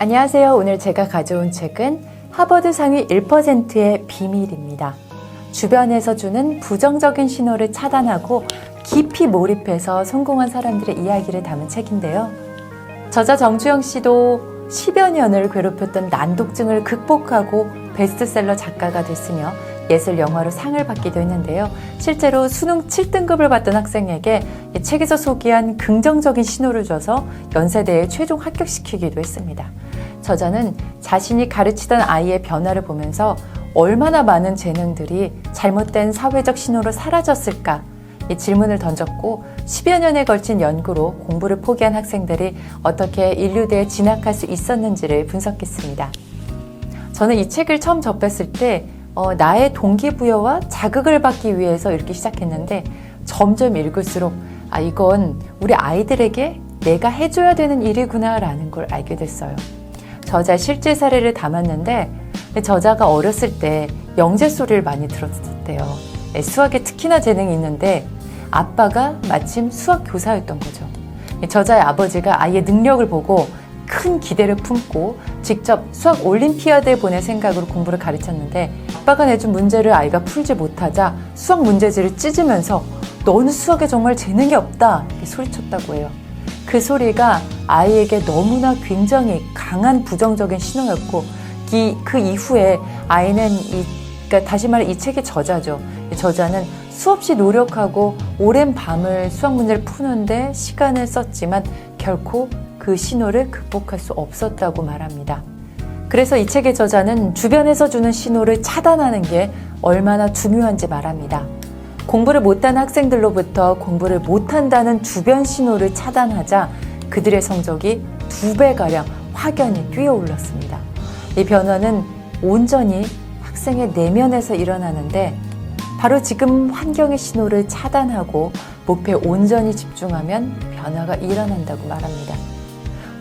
안녕하세요. 오늘 제가 가져온 책은 하버드 상위 1%의 비밀입니다. 주변에서 주는 부정적인 신호를 차단하고 깊이 몰입해서 성공한 사람들의 이야기를 담은 책인데요. 저자 정주영 씨도 10여 년을 괴롭혔던 난독증을 극복하고 베스트셀러 작가가 됐으며 예술 영화로 상을 받기도 했는데요. 실제로 수능 7등급을 받던 학생에게 이 책에서 소개한 긍정적인 신호를 줘서 연세대에 최종 합격시키기도 했습니다. 저자는 자신이 가르치던 아이의 변화를 보면서 얼마나 많은 재능들이 잘못된 사회적 신호로 사라졌을까 이 질문을 던졌고 10여 년에 걸친 연구로 공부를 포기한 학생들이 어떻게 인류대에 진학할 수 있었는지를 분석했습니다. 저는 이 책을 처음 접했을 때 나의 동기부여와 자극을 받기 위해서 읽기 시작했는데 점점 읽을수록 이건 우리 아이들에게 내가 해줘야 되는 일이구나 라는 걸 알게 됐어요. 저자의 실제 사례를 담았는데 저자가 어렸을 때 영재 소리를 많이 들었대요. 수학에 특히나 재능이 있는데 아빠가 마침 수학 교사였던 거죠. 저자의 아버지가 아이의 능력을 보고 큰 기대를 품고 직접 수학 올림피아드에 보낼 생각으로 공부를 가르쳤는데 아빠가 내준 문제를 아이가 풀지 못하자 수학 문제지를 찢으면서 너는 수학에 정말 재능이 없다 이렇게 소리쳤다고 해요. 그 소리가 아이에게 너무나 굉장히 강한 부정적인 신호였고 그 이후에 아이는 그러니까 다시 말해 이 책의 저자죠. 이 저자는 수없이 노력하고 오랜 밤을 수학 문제를 푸는데 시간을 썼지만 결코 그 신호를 극복할 수 없었다고 말합니다. 그래서 이 책의 저자는 주변에서 주는 신호를 차단하는 게 얼마나 중요한지 말합니다. 공부를 못하는 학생들로부터 공부를 못한다는 주변 신호를 차단하자 그들의 성적이 2배가량 확연히 뛰어올랐습니다. 이 변화는 온전히 학생의 내면에서 일어나는데 바로 지금 환경의 신호를 차단하고 목표에 온전히 집중하면 변화가 일어난다고 말합니다.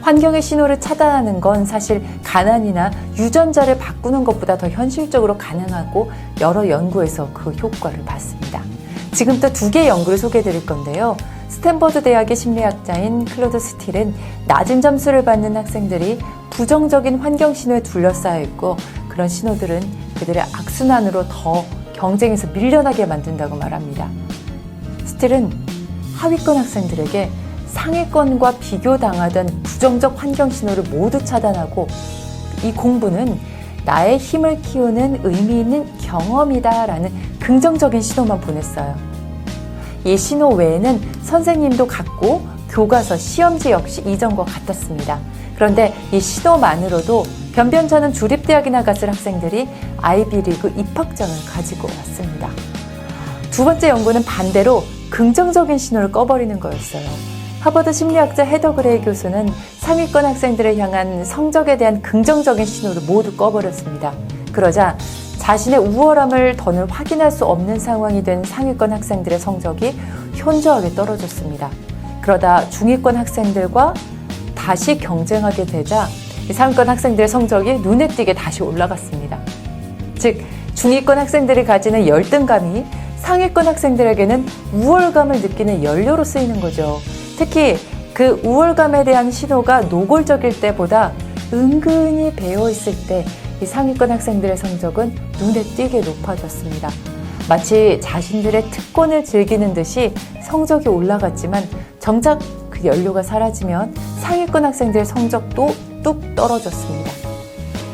환경의 신호를 차단하는 건 사실 가난이나 유전자를 바꾸는 것보다 더 현실적으로 가능하고 여러 연구에서 그 효과를 봤습니다. 지금 또 2개의 연구를 소개해 드릴 건데요. 스탠퍼드 대학의 심리학자인 클로드 스틸은 낮은 점수를 받는 학생들이 부정적인 환경 신호에 둘러싸여 있고 그런 신호들은 그들의 악순환으로 더 경쟁에서 밀려나게 만든다고 말합니다. 스틸은 하위권 학생들에게 상위권과 비교당하던 부정적 환경 신호를 모두 차단하고 이 공부는 나의 힘을 키우는 의미 있는 경험이다라는 긍정적인 신호만 보냈어요. 이 신호 외에는 선생님도 같고 교과서, 시험지 역시 이전과 같았습니다. 그런데 이 신호만으로도 변변찮은 주립대학이나 갔을 학생들이 아이비리그 입학장을 가지고 왔습니다. 2번째 연구는 반대로 긍정적인 신호를 꺼버리는 거였어요. 하버드 심리학자 헤더 그레이 교수는 상위권 학생들을 향한 성적에 대한 긍정적인 신호를 모두 꺼버렸습니다. 그러자 자신의 우월함을 더는 확인할 수 없는 상황이 된 상위권 학생들의 성적이 현저하게 떨어졌습니다. 그러다 중위권 학생들과 다시 경쟁하게 되자 상위권 학생들의 성적이 눈에 띄게 다시 올라갔습니다. 즉, 중위권 학생들이 가지는 열등감이 상위권 학생들에게는 우월감을 느끼는 연료로 쓰이는 거죠. 특히 그 우월감에 대한 신호가 노골적일 때보다 은근히 배어있을 때 이 상위권 학생들의 성적은 눈에 띄게 높아졌습니다. 마치 자신들의 특권을 즐기는 듯이 성적이 올라갔지만 정작 그 연료가 사라지면 상위권 학생들의 성적도 뚝 떨어졌습니다.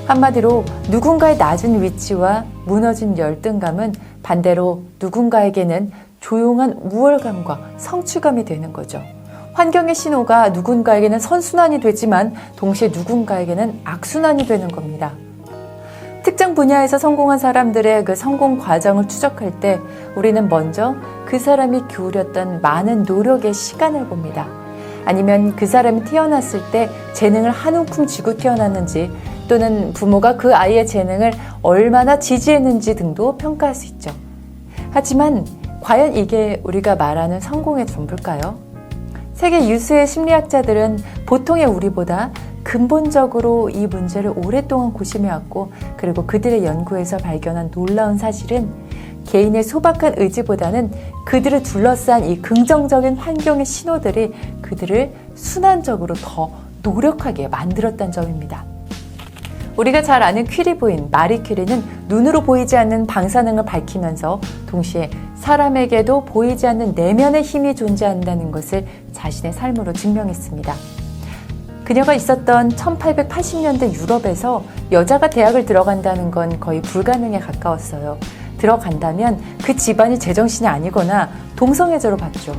한마디로 누군가의 낮은 위치와 무너진 열등감은 반대로 누군가에게는 조용한 우월감과 성취감이 되는 거죠. 환경의 신호가 누군가에게는 선순환이 되지만 동시에 누군가에게는 악순환이 되는 겁니다. 특정 분야에서 성공한 사람들의 그 성공 과정을 추적할 때 우리는 먼저 그 사람이 기울였던 많은 노력의 시간을 봅니다. 아니면 그 사람이 태어났을 때 재능을 한 움큼 쥐고 태어났는지 또는 부모가 그 아이의 재능을 얼마나 지지했는지 등도 평가할 수 있죠. 하지만 과연 이게 우리가 말하는 성공의 전부일까요? 세계 유수의 심리학자들은 보통의 우리보다 근본적으로 이 문제를 오랫동안 고심해왔고 그리고 그들의 연구에서 발견한 놀라운 사실은 개인의 소박한 의지보다는 그들을 둘러싼 이 긍정적인 환경의 신호들이 그들을 순환적으로 더 노력하게 만들었다는 점입니다. 우리가 잘 아는 퀴리 부인 마리 퀴리는 눈으로 보이지 않는 방사능을 밝히면서 동시에 사람에게도 보이지 않는 내면의 힘이 존재한다는 것을 자신의 삶으로 증명했습니다. 그녀가 있었던 1880년대 유럽에서 여자가 대학을 들어간다는 건 거의 불가능에 가까웠어요. 들어간다면 그 집안이 제정신이 아니거나 동성애자로 봤죠.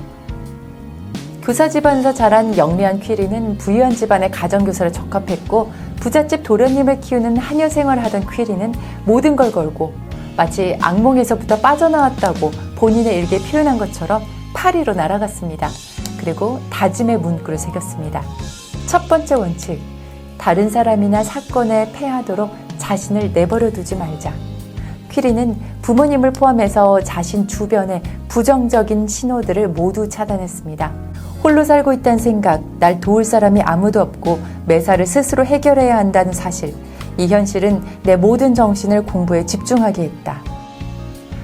교사 집안에서 자란 영리한 퀴리는 부유한 집안의 가정교사를 적합했고 부잣집 도련님을 키우는 하녀 생활을 하던 퀴리는 모든 걸 걸고 마치 악몽에서부터 빠져나왔다고 본인의 일기에 표현한 것처럼 파리로 날아갔습니다. 그리고 다짐의 문구를 새겼습니다. 첫 번째 원칙, 다른 사람이나 사건에 패하도록 자신을 내버려 두지 말자. 퀴리는 부모님을 포함해서 자신 주변의 부정적인 신호들을 모두 차단했습니다. 홀로 살고 있다는 생각, 날 도울 사람이 아무도 없고 매사를 스스로 해결해야 한다는 사실, 이 현실은 내 모든 정신을 공부에 집중하게 했다.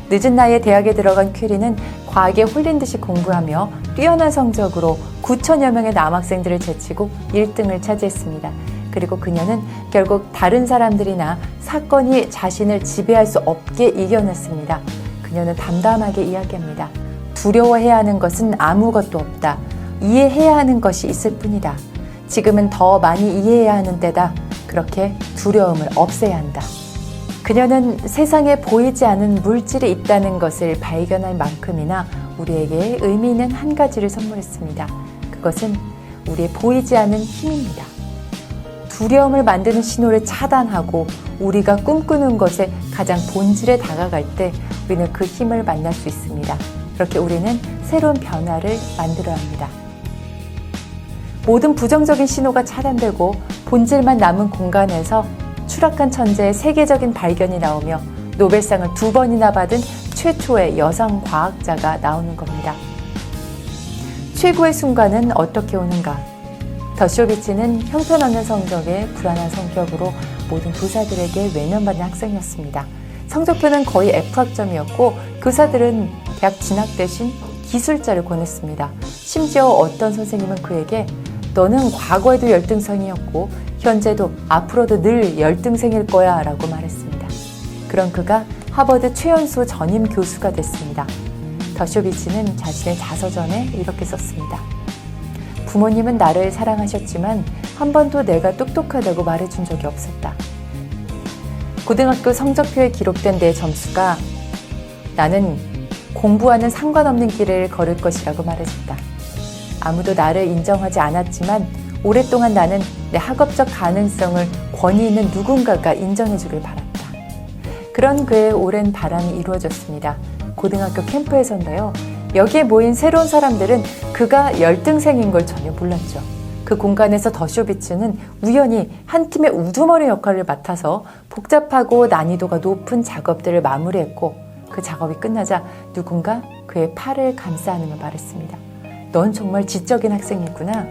늦은 나이에 대학에 들어간 퀴리는 과학에 홀린 듯이 공부하며 뛰어난 성적으로 9천여 명의 남학생들을 제치고 1등을 차지했습니다. 그리고 그녀는 결국 다른 사람들이나 사건이 자신을 지배할 수 없게 이겨냈습니다. 그녀는 담담하게 이야기합니다. 두려워해야 하는 것은 아무것도 없다. 이해해야 하는 것이 있을 뿐이다. 지금은 더 많이 이해해야 하는 때다. 그렇게 두려움을 없애야 한다. 그녀는 세상에 보이지 않은 물질이 있다는 것을 발견할 만큼이나 우리에게 의미 있는 한 가지를 선물했습니다. 그것은 우리의 보이지 않은 힘입니다. 두려움을 만드는 신호를 차단하고 우리가 꿈꾸는 것에 가장 본질에 다가갈 때 우리는 그 힘을 만날 수 있습니다. 그렇게 우리는 새로운 변화를 만들어야 합니다. 모든 부정적인 신호가 차단되고 본질만 남은 공간에서 추락한 천재의 세계적인 발견이 나오며 노벨상을 2번이나 받은 최초의 여성 과학자가 나오는 겁니다. 최고의 순간은 어떻게 오는가? 더쇼비치는 형편없는 성적에 불안한 성격으로 모든 교사들에게 외면받는 학생이었습니다. 성적표는 거의 F학점이었고 교사들은 대학 진학 대신 기술자를 권했습니다. 심지어 어떤 선생님은 그에게 너는 과거에도 열등생이었고 현재도 앞으로도 늘 열등생일 거야 라고 말했습니다. 그런 그가 하버드 최연소 전임 교수가 됐습니다. 더쇼비치는 자신의 자서전에 이렇게 썼습니다. 부모님은 나를 사랑하셨지만 한 번도 내가 똑똑하다고 말해준 적이 없었다. 고등학교 성적표에 기록된 내 점수가 나는 공부와는 상관없는 길을 걸을 것이라고 말해줬다. 아무도 나를 인정하지 않았지만 오랫동안 나는 내 학업적 가능성을 권위 있는 누군가가 인정해주길 바랐다. 그런 그의 오랜 바람이 이루어졌습니다. 고등학교 캠프에서인데요. 여기에 모인 새로운 사람들은 그가 열등생인 걸 전혀 몰랐죠. 그 공간에서 더쇼비츠는 우연히 한 팀의 우두머리 역할을 맡아서 복잡하고 난이도가 높은 작업들을 마무리했고 그 작업이 끝나자 누군가 그의 팔을 감싸 안으며 말했습니다. 넌 정말 지적인 학생이구나.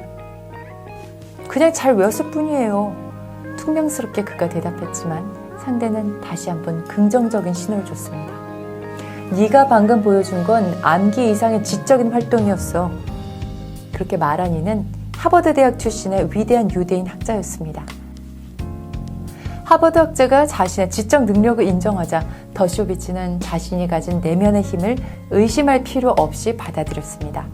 그냥 잘 외웠을 뿐이에요. 퉁명스럽게 그가 대답했지만 상대는 다시 한번 긍정적인 신호를 줬습니다. 네가 방금 보여준 건 암기 이상의 지적인 활동이었어. 그렇게 말한 이는 하버드 대학 출신의 위대한 유대인 학자였습니다. 하버드 학자가 자신의 지적 능력을 인정하자 더쇼비치는 자신이 가진 내면의 힘을 의심할 필요 없이 받아들였습니다.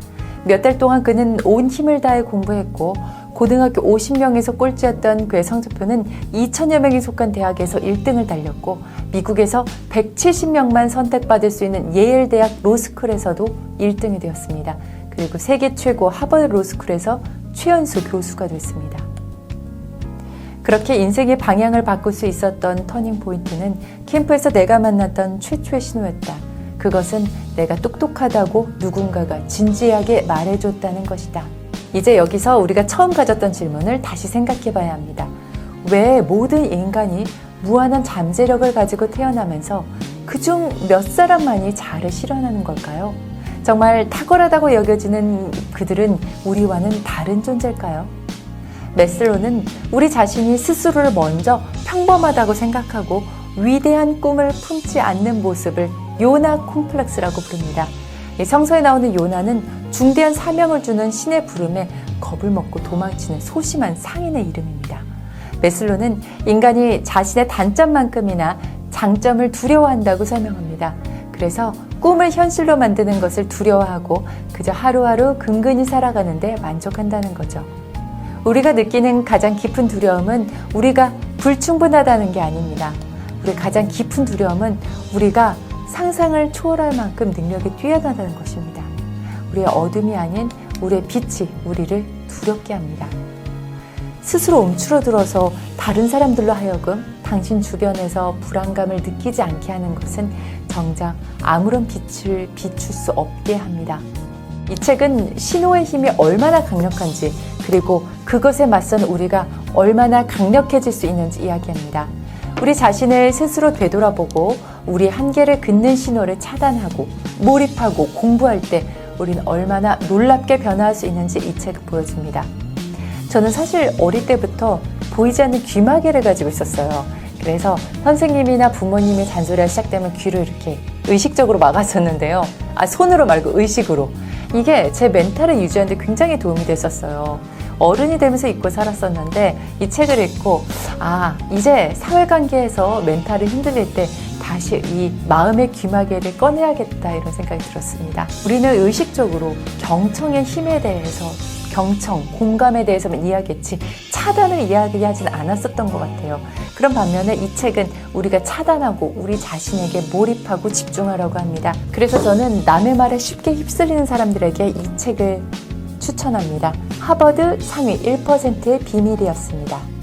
몇 달 동안 그는 온 힘을 다해 공부했고 고등학교 50명에서 꼴찌였던 그의 성적표는 2천여 명이 속한 대학에서 1등을 달렸고 미국에서 170명만 선택받을 수 있는 예일 대학 로스쿨에서도 1등이 되었습니다. 그리고 세계 최고 하버드 로스쿨에서 최연소 교수가 됐습니다. 그렇게 인생의 방향을 바꿀 수 있었던 터닝 포인트는 캠프에서 내가 만났던 최초의 신호였다. 그것은 내가 똑똑하다고 누군가가 진지하게 말해줬다는 것이다. 이제 여기서 우리가 처음 가졌던 질문을 다시 생각해 봐야 합니다. 왜 모든 인간이 무한한 잠재력을 가지고 태어나면서 그중 몇 사람만이 자아를 실현하는 걸까요? 정말 탁월하다고 여겨지는 그들은 우리와는 다른 존재일까요? 메슬로는 우리 자신이 스스로를 먼저 평범하다고 생각하고 위대한 꿈을 품지 않는 모습을 요나 콤플렉스라고 부릅니다. 성서에 나오는 요나는 중대한 사명을 주는 신의 부름에 겁을 먹고 도망치는 소심한 상인의 이름입니다. 메슬로는 인간이 자신의 단점만큼이나 장점을 두려워한다고 설명합니다. 그래서 꿈을 현실로 만드는 것을 두려워하고 그저 하루하루 근근히 살아가는데 만족한다는 거죠. 우리가 느끼는 가장 깊은 두려움은 우리가 불충분하다는 게 아닙니다. 우리 가장 깊은 두려움은 우리가 상상을 초월할 만큼 능력이 뛰어나다는 것입니다. 우리의 어둠이 아닌 우리의 빛이 우리를 두렵게 합니다. 스스로 움츠러들어서 다른 사람들로 하여금 당신 주변에서 불안감을 느끼지 않게 하는 것은 정작 아무런 빛을 비출 수 없게 합니다. 이 책은 신호의 힘이 얼마나 강력한지 그리고 그것에 맞선 우리가 얼마나 강력해질 수 있는지 이야기합니다. 우리 자신을 스스로 되돌아보고 우리 한계를 긋는 신호를 차단하고 몰입하고 공부할 때 우리는 얼마나 놀랍게 변화할 수 있는지 이 책은 보여줍니다. 저는 사실 어릴 때부터 보이지 않는 귀마개를 가지고 있었어요. 그래서 선생님이나 부모님의 잔소리가 시작되면 귀를 이렇게 의식적으로 막았었는데요. 손으로 말고 의식으로. 이게 제 멘탈을 유지하는 데 굉장히 도움이 됐었어요. 어른이 되면서 잊고 살았었는데 이 책을 읽고 이제 사회관계에서 멘탈이 흔들릴 때 다시 이 마음의 귀마개를 꺼내야겠다 이런 생각이 들었습니다. 우리는 의식적으로 경청의 힘에 대해서 경청, 공감에 대해서만 이야기했지 차단을 이야기하진 않았었던 것 같아요. 그런 반면에 이 책은 우리가 차단하고 우리 자신에게 몰입하고 집중하라고 합니다. 그래서 저는 남의 말에 쉽게 휩쓸리는 사람들에게 이 책을 추천합니다. 하버드 상위 1%의 비밀이었습니다.